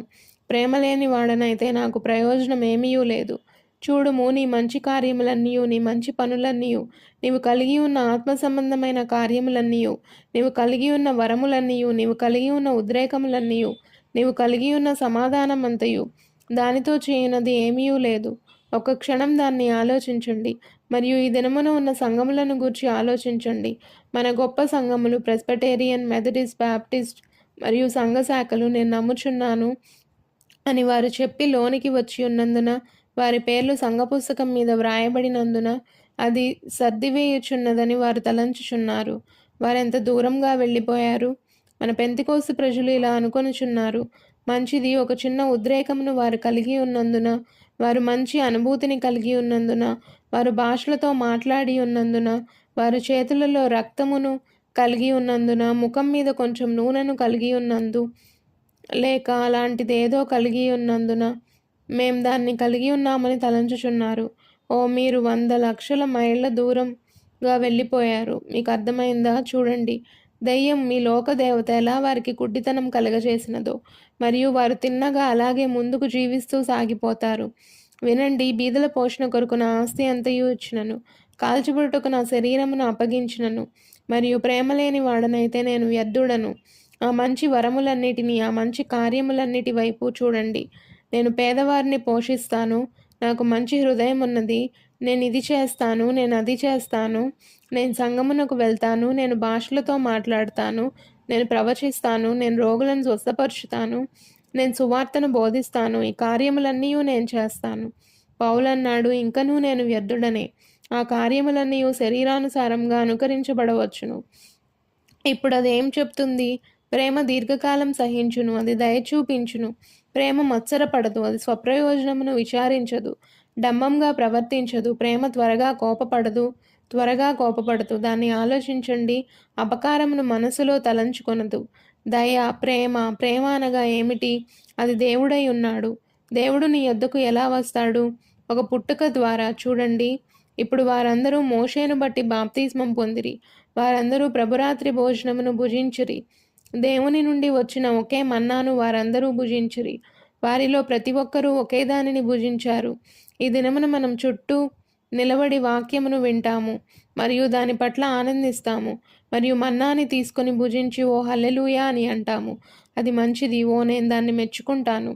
ప్రేమలేని వాడనైతే నాకు ప్రయోజనమేమీ లేదు. చూడుము, నీ మంచి కార్యములన్నీయు, నీ మంచి పనులన్నీయు, నీవు కలిగి ఉన్న ఆత్మ సంబంధమైన కార్యములన్నీయు, నీవు కలిగి ఉన్న వరములన్నీయు, నీవు కలిగి ఉన్న ఉద్రేకములన్నీయు, నీవు కలిగి ఉన్న సమాధానమంతయు, దానితో చేయనది ఏమీ లేదు. ఒక్క క్షణం దాన్ని ఆలోచించండి. మరియు ఈ దినమున ఉన్న సంఘములను గూర్చి ఆలోచించండి. మన గొప్ప సంఘములు ప్రెస్బిటేరియన్, మెథడిస్ట్, బాప్టిస్ట్ మరియు సంఘ శాఖలు నేను నమ్ముచున్నాను అని వారు చెప్పి లోనికి వచ్చి ఉన్నందున, వారి పేర్లు సంఘ పుస్తకం మీద వ్రాయబడినందున అది సర్దివేయుచున్నదని వారు తలంచుచున్నారు. వారెంత దూరంగా వెళ్ళిపోయారు. మన పెంతెకోస్తు ప్రజలు ఇలా అనుకొనుచున్నారు. మంచిది, ఒక చిన్న ఉద్రేకమును వారు కలిగి ఉన్నందున, వారు మంచి అనుభూతిని కలిగి ఉన్నందున, వారు భాషలతో మాట్లాడి ఉన్నందున, వారు చేతులలో రక్తమును కలిగి ఉన్నందున, ముఖం మీద కొంచెం నూనెను కలిగి ఉన్నందు, లేక అలాంటిదేదో కలిగి ఉన్నందున మేం దాన్ని కలిగి ఉన్నామని తలంచుచున్నారు. ఓ, మీరు 100 లక్షల మైళ్ళ దూరంగా వెళ్ళిపోయారు. మీకు అర్థమైందా? చూడండి, దెయ్యం, మీ లోకదేవత ఎలా వారికి గుడ్డితనం కలగజేసినదో, మరియు వారు తిన్నగా అలాగే ముందుకు జీవిస్తూ సాగిపోతారు. వినండి, బీదల పోషణ కొరకు నా ఆస్తి అంతయు ఇచ్చినను, కాల్చిబుట్టుకు నా శరీరమును అప్పగించినను, మరియు ప్రేమలేని వాడనైతే నేను వ్యర్థుడను. ఆ మంచి వరములన్నిటినీ, ఆ మంచి కార్యములన్నిటి వైపు చూడండి. నేను పేదవారిని పోషిస్తాను, నాకు మంచి హృదయం ఉన్నది, నేను ఇది చేస్తాను, నేను అది చేస్తాను, నేను సంగమునకు వెళ్తాను, నేను భాషలతో మాట్లాడతాను, నేను ప్రవచిస్తాను, నేను రోగులను స్వస్థపరుచుతాను, నేను సువార్తను బోధిస్తాను, ఈ కార్యములన్నీ నేను చేస్తాను. పౌలన్నాడు, ఇంకనూ నేను వ్యర్థుడనే, ఆ కార్యములన్నీ శరీరానుసారంగా అనుకరించబడవచ్చును. ఇప్పుడు అదేం చెప్తుంది? ప్రేమ దీర్ఘకాలం సహించును, అది దయ చూపించును. ప్రేమ మత్సరపడదు, అది స్వప్రయోజనమును విచారించదు, డంబంగా ప్రవర్తించదు. ప్రేమ త్వరగా కోపపడదు, దాన్ని ఆలోచించండి, అపకారమును మనసులో తలంచుకొనదు. దయ, ప్రేమ అనగా ఏమిటి? అది దేవుడై ఉన్నాడు. దేవుడు నీ యొద్దకు ఎలా వస్తాడు? ఒక పుట్టుక ద్వారా. చూడండి, ఇప్పుడు వారందరూ మోషేను బట్టి బాప్తిస్మం పొందిరి. వారందరూ ప్రభురాత్రి భోజనమును భుజించిరి. దేవుని నుండి వచ్చిన ఒకే మన్నాను వారందరూ భుజించిరి. వారిలో ప్రతి ఒక్కరూ ఒకే దానిని భుజించారు. ఈ దినమున మనం చుట్టూ నిలబడి వాక్యమును వింటాము మరియు దాని పట్ల ఆనందిస్తాము మరియు మన్నాని తీసుకొని భుజించి ఓ హల్లెలూయా అని అంటాము. అది మంచిది. ఓ, నేను దాన్ని మెచ్చుకుంటాను.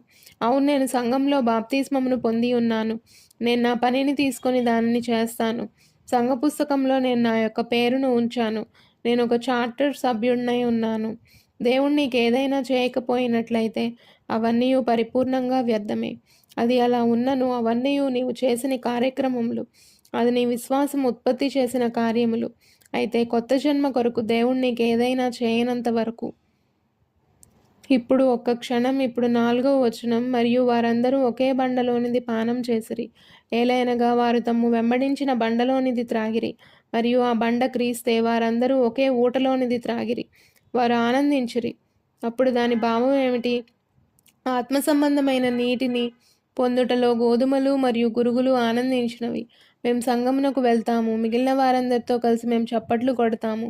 అవును, నేను సంఘంలో బాప్తిస్మమును పొంది ఉన్నాను. నేను నా పనిని తీసుకొని దానిని చేస్తాను. సంఘ పుస్తకంలో నేను నా యొక్క పేరును ఉంచాను. నేను ఒక చార్టర్ సభ్యుడినై ఉన్నాను. దేవుడు నీకు ఏదైనా చేయకపోయినట్లయితే అవన్నీ పరిపూర్ణంగా వ్యర్థమే. అది అలా ఉన్నను, అవన్నీ నీవు చేసిన కార్యక్రమములు, అది నీ విశ్వాసం ఉత్పత్తి చేసిన కార్యములు. అయితే కొత్త జన్మ కొరకు దేవుడు నీకు ఏదైనా చేయనంత వరకు. ఇప్పుడు ఒక్క క్షణం. ఇప్పుడు 4వ వచనం. మరియు వారందరూ ఒకే బండలోనిది పానం చేసిరి, ఏలైనగా వారు తమ్ము వెంబడించిన బండలోనిది త్రాగిరి, మరియు ఆ బండ క్రీస్తే. వారందరూ ఒకే ఊటలోనిది త్రాగిరి, వారు ఆనందించిరి. అప్పుడు దాని భావం ఏమిటి? ఆత్మ సంబంధమైన నీటిని పొందుటలో గోధుమలు మరియు గురుగులు ఆనందించినవి. మేము సంఘమునకు వెళ్తాము, మిగిలిన వారందరితో కలిసి మేము చప్పట్లు కొడతాము.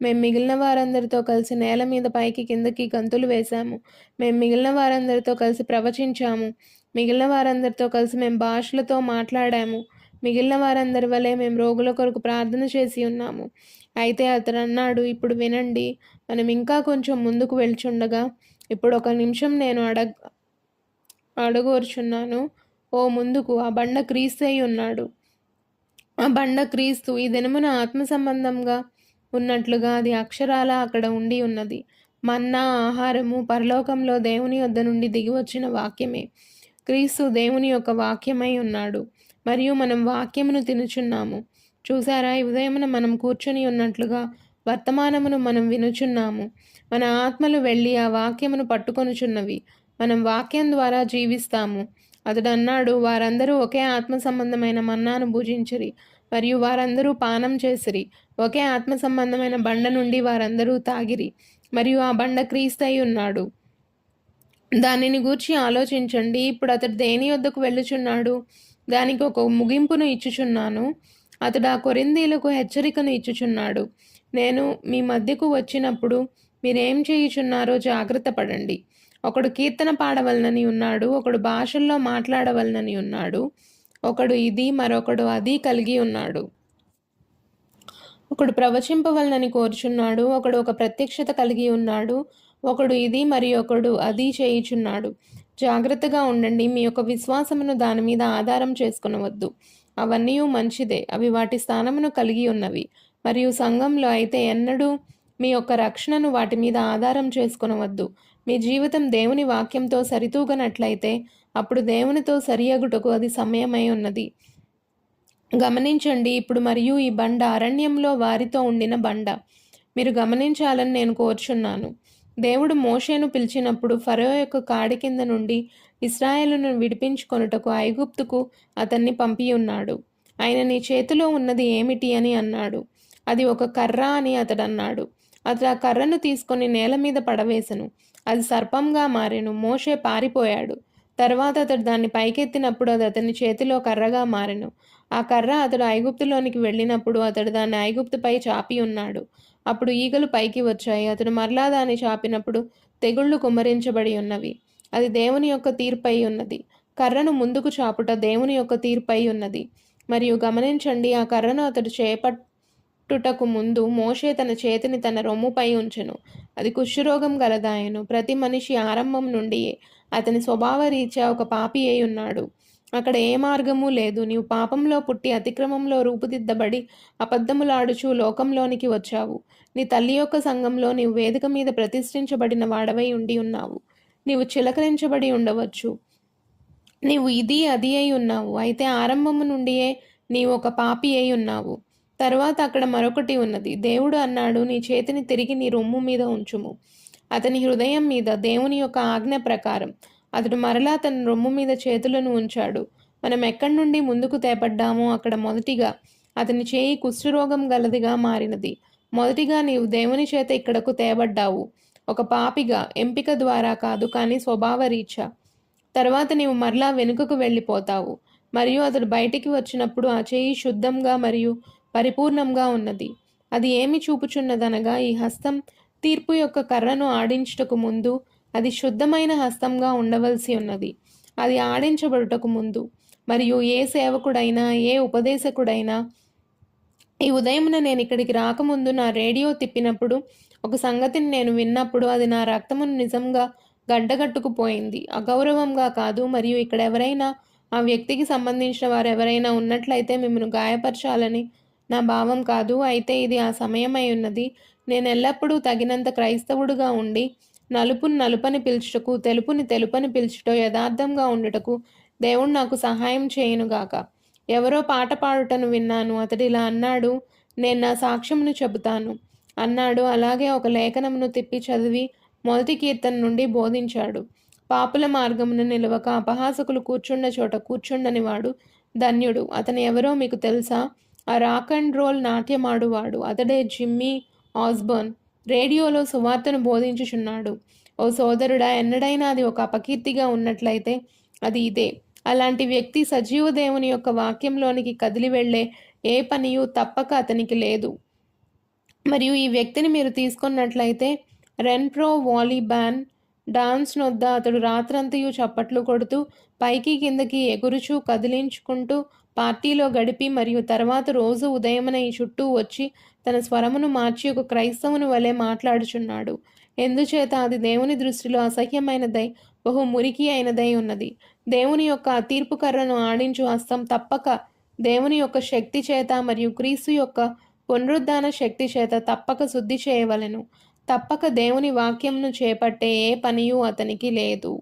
మేము మిగిలిన వారందరితో కలిసి నేల మీద పైకి కిందకి గంతులు వేశాము. మేము మిగిలిన వారందరితో కలిసి ప్రవచించాము. మిగిలిన వారందరితో కలిసి మేము భాషలతో మాట్లాడాము. మిగిలిన వారందరి వలె మేము రోగుల కొరకు ప్రార్థన చేసి ఉన్నాము. అయితే అతడు అన్నాడు, ఇప్పుడు వినండి, మనం ఇంకా కొంచెం ముందుకు వెళ్చుండగా ఇప్పుడు ఒక నిమిషం నేను అడగోర్చున్నాను. ఓ, ముందుకు. ఆ బండ క్రీస్తు అయి ఉన్నాడు. ఆ బండ క్రీస్తు. ఈ దినమున ఆత్మ సంబంధంగా ఉన్నట్లుగా అది అక్షరాల అక్కడ ఉండి ఉన్నది. మన్నా ఆహారము పరలోకంలో దేవుని వద్ద నుండి దిగి వచ్చిన వాక్యమే. క్రీస్తు దేవుని యొక్క వాక్యమై ఉన్నాడు మరియు మనం వాక్యమును తినుచున్నాము. చూసారా, ఈ ఉదయమున మనం కూర్చొని ఉన్నట్లుగా వర్తమానమును మనం వినుచున్నాము. మన ఆత్మలు వెళ్ళి ఆ వాక్యమును పట్టుకొనుచున్నవి. మనం వాక్యం ద్వారా జీవిస్తాము. అతడు అన్నాడు, వారందరూ ఒకే ఆత్మ సంబంధమైన మన్నాను భుజించిరి మరియు వారందరూ పానం చేసిరి. ఒకే ఆత్మ సంబంధమైన బండ నుండి వారందరూ తాగిరి మరియు ఆ బండ క్రీస్తై ఉన్నాడు. దానిని గూర్చి ఆలోచించండి. ఇప్పుడు అతడు దేని వద్దకు వెళ్ళుచున్నాడు? దానికి ఒక ముగింపును ఇచ్చుచున్నాను. అతడు ఆ కొరింథీలకు హెచ్చరికను ఇచ్చుచున్నాడు. నేను మీ మధ్యకు వచ్చినప్పుడు మీరేం చేయుచున్నారో జాగ్రత్త పడండి. ఒకడు కీర్తన పాడవలనని ఉన్నాడు, ఒకడు భాషల్లో మాట్లాడవలనని ఉన్నాడు, ఒకడు ఇది మరొకడు అది కలిగి ఉన్నాడు. ఒకడు ప్రవచింపవలనని కోరుచున్నాడు, ఒకడు ఒక ప్రత్యక్షత కలిగి ఉన్నాడు, ఒకడు ఇది మరి ఒకడు అది చేయుచున్నాడు. జాగ్రత్తగా ఉండండి, మీ యొక్క విశ్వాసమును దాని మీద ఆధారం చేసుకొనవద్దు. అవన్నీ మంచిదే, అవి వాటి స్థానమును కలిగి ఉన్నవి. మరియు సంఘంలో అయితే ఎన్నడూ మీ యొక్క రక్షణను వాటి మీద ఆధారం చేసుకొనవద్దు. మీ జీవితం దేవుని వాక్యంతో సరితూగనట్లయితే అప్పుడు దేవునితో సరియగుటకు అది సమయమై ఉన్నది. గమనించండి, ఇప్పుడు మరియు ఈ బండ అరణ్యంలో వారితో ఉండిన బండ. మీరు గమనించాలని నేను కోరుచున్నాను. దేవుడు మోషేను పిలిచినప్పుడు ఫరో యొక్క కాడి కింద నుండి ఇశ్రాయేలును విడిపించుకొనుటకు ఐగుప్తుకు అతన్ని పంపియున్నాడు. ఆయన నీ చేతిలో ఉన్నది ఏమిటి అని అన్నాడు. అది ఒక కర్ర అని అతడన్నాడు. అతడు ఆ కర్రను తీసుకొని నేల మీద పడవేశను. అది సర్పంగా మారెను. మోషే పారిపోయాడు. తర్వాత అతడు దాన్ని పైకెత్తినప్పుడు అది అతని చేతిలో కర్రగా మారెను. ఆ కర్ర అతడు ఐగుప్తులోనికి వెళ్ళినప్పుడు అతడు దాన్ని ఐగుప్తుపై చాపి ఉన్నాడు. అప్పుడు ఈగలు పైకి వచ్చాయి. అతడు మరలా దాన్ని చాపినప్పుడు తెగుళ్లు కుమ్మరించబడి ఉన్నవి. అది దేవుని యొక్క తీర్పై ఉన్నది. కర్రను ముందుకు చాపుట దేవుని యొక్క తీర్పై ఉన్నది. మరియు గమనించండి, ఆ కర్రను అతడు చేపట్టుటకు ముందు మోషే తన చేతిని తన రొమ్ముపై ఉంచెను. అది కుష్ఠరోగం గలదాయను. ప్రతి మనిషి ఆరంభం నుండి అతని స్వభావ రీత్యా ఒక పాపి అయి ఉన్నాడు. అక్కడ ఏ మార్గము లేదు. నీవు పాపంలో పుట్టి అతిక్రమంలో రూపుదిద్దబడి అబద్ధములాడుచు లోకంలోనికి వచ్చావు. నీ తల్లి యొక్క సంఘంలో నీవు వేదిక మీద ప్రతిష్ఠించబడిన వాడవై ఉండి ఉన్నావు. నీవు చిలకరించబడి ఉండవచ్చు. నీవు ఇది అది అయి ఉన్నావు. అయితే ఆరంభము నుండియే నీవు ఒక పాపి అయి ఉన్నావు. తరువాత అక్కడ మరొకటి ఉన్నది. దేవుడు అన్నాడు, నీ చేతిని తిరిగి నీ రొమ్ము మీద ఉంచుము. అతని హృదయం మీద దేవుని యొక్క ఆజ్ఞ ప్రకారం అతడు మరలా తన రొమ్ము మీద చేతులను ఉంచాడు. మనం ఎక్కడి నుండి ముందుకు తేపడ్డామో అక్కడ మొదటిగా అతని చేయి కుష్ఠరోగం గలదిగా మారినది. మొదటిగా నీవు దేవుని చేత ఇక్కడకు తేబడ్డావు, ఒక పాపిగా, ఎంపిక ద్వారా కాదు, కానీ స్వభావ రీత్యా. తర్వాత నీవు మరలా వెనుకకు వెళ్ళిపోతావు. మరియు అతడు బయటికి వచ్చినప్పుడు ఆ చేయి శుద్ధంగా మరియు పరిపూర్ణంగా ఉన్నది. అది ఏమి చూపుచున్నదనగా, ఈ హస్తం తీర్పు యొక్క కర్రను ఆడించుటకు ముందు అది శుద్ధమైన హస్తంగా ఉండవలసి ఉన్నది. అది ఆడించబడుటకు ముందు. మరియు ఏ సేవకుడైనా ఏ ఉపదేశకుడైనా ఈ ఉదయమున నేను ఇక్కడికి రాకముందు నా రేడియో తిప్పినప్పుడు ఒక సంగతిని నేను విన్నప్పుడు అది నా రక్తమును నిజంగా గడ్డగట్టుకుపోయింది. అగౌరవంగా కాదు. మరియు ఇక్కడ ఎవరైనా ఆ వ్యక్తికి సంబంధించిన వారు ఎవరైనా ఉన్నట్లయితే మిమ్మల్ని గాయపరచాలని నా భావం కాదు. అయితే ఇది ఆ సమయమై ఉన్నది. నేను ఎల్లప్పుడూ తగినంత క్రైస్తవుడుగా ఉండి నలుపుని నలుపని పిలుచుటకు, తెలుపుని తెలుపని పిలుచుటో యథార్థంగా ఉండుటకు దేవుడు నాకు సహాయం చేయునుగాక. ఎవరో పాట పాడుటను విన్నాను. అతడు ఇలా అన్నాడు, నేను నా సాక్ష్యమును చెబుతాను అన్నాడు. అలాగే ఒక లేఖనమును తిప్పి చదివి మొదటి కీర్తన నుండి బోధించాడు. పాపుల మార్గమును నిలవక అపహాసకులు కూర్చుండ చోట కూర్చుండని వాడు ధన్యుడు. అతను ఎవరో మీకు తెలుసా? ఆ రాక్ అండ్ రోల్ నాట్యమాడువాడు. అతడే జిమ్మీ ఆస్బర్న్. రేడియోలో సువార్తను బోధించుచున్నాడు. ఓ సోదరుడా, ఎన్నడైనా అది ఒక అపకీర్తిగా ఉన్నట్లయితే అది ఇదే. అలాంటి వ్యక్తి సజీవ దేవుని యొక్క వాక్యంలోనికి కదిలి వెళ్లే ఏ పనియు తప్పక అతనికి లేదు. మరియు ఈ వ్యక్తిని మీరు తీసుకున్నట్లయితే రెన్ప్రో వాలీబాన్ డాన్స్ నొద్ద అతడు రాత్రంతయు చప్పట్లు కొడుతూ పైకి కిందకి ఎగురుచూ కదిలించుకుంటూ పార్టీలో గడిపి మరియు తర్వాత రోజు ఉదయమున ఈ చుట్టూ వచ్చి తన స్వరమును మార్చి ఒక క్రైస్తవుని వలె మాట్లాడుచున్నాడు. ఎందుచేత అది దేవుని దృష్టిలో అసహ్యమైనదై బహు మురికి అయినదై ఉన్నది. దేవుని యొక్క తీర్పు కర్రను ఆడించు హస్తం తప్పక దేవుని యొక్క శక్తి చేత మరియు క్రీస్తు యొక్క పునరుద్ధాన శక్తి చేత తప్పక శుద్ధి చేయవలెను. తప్పక దేవుని వాక్యంను చేపట్టే ఏ పనియూ అతనికి లేదు.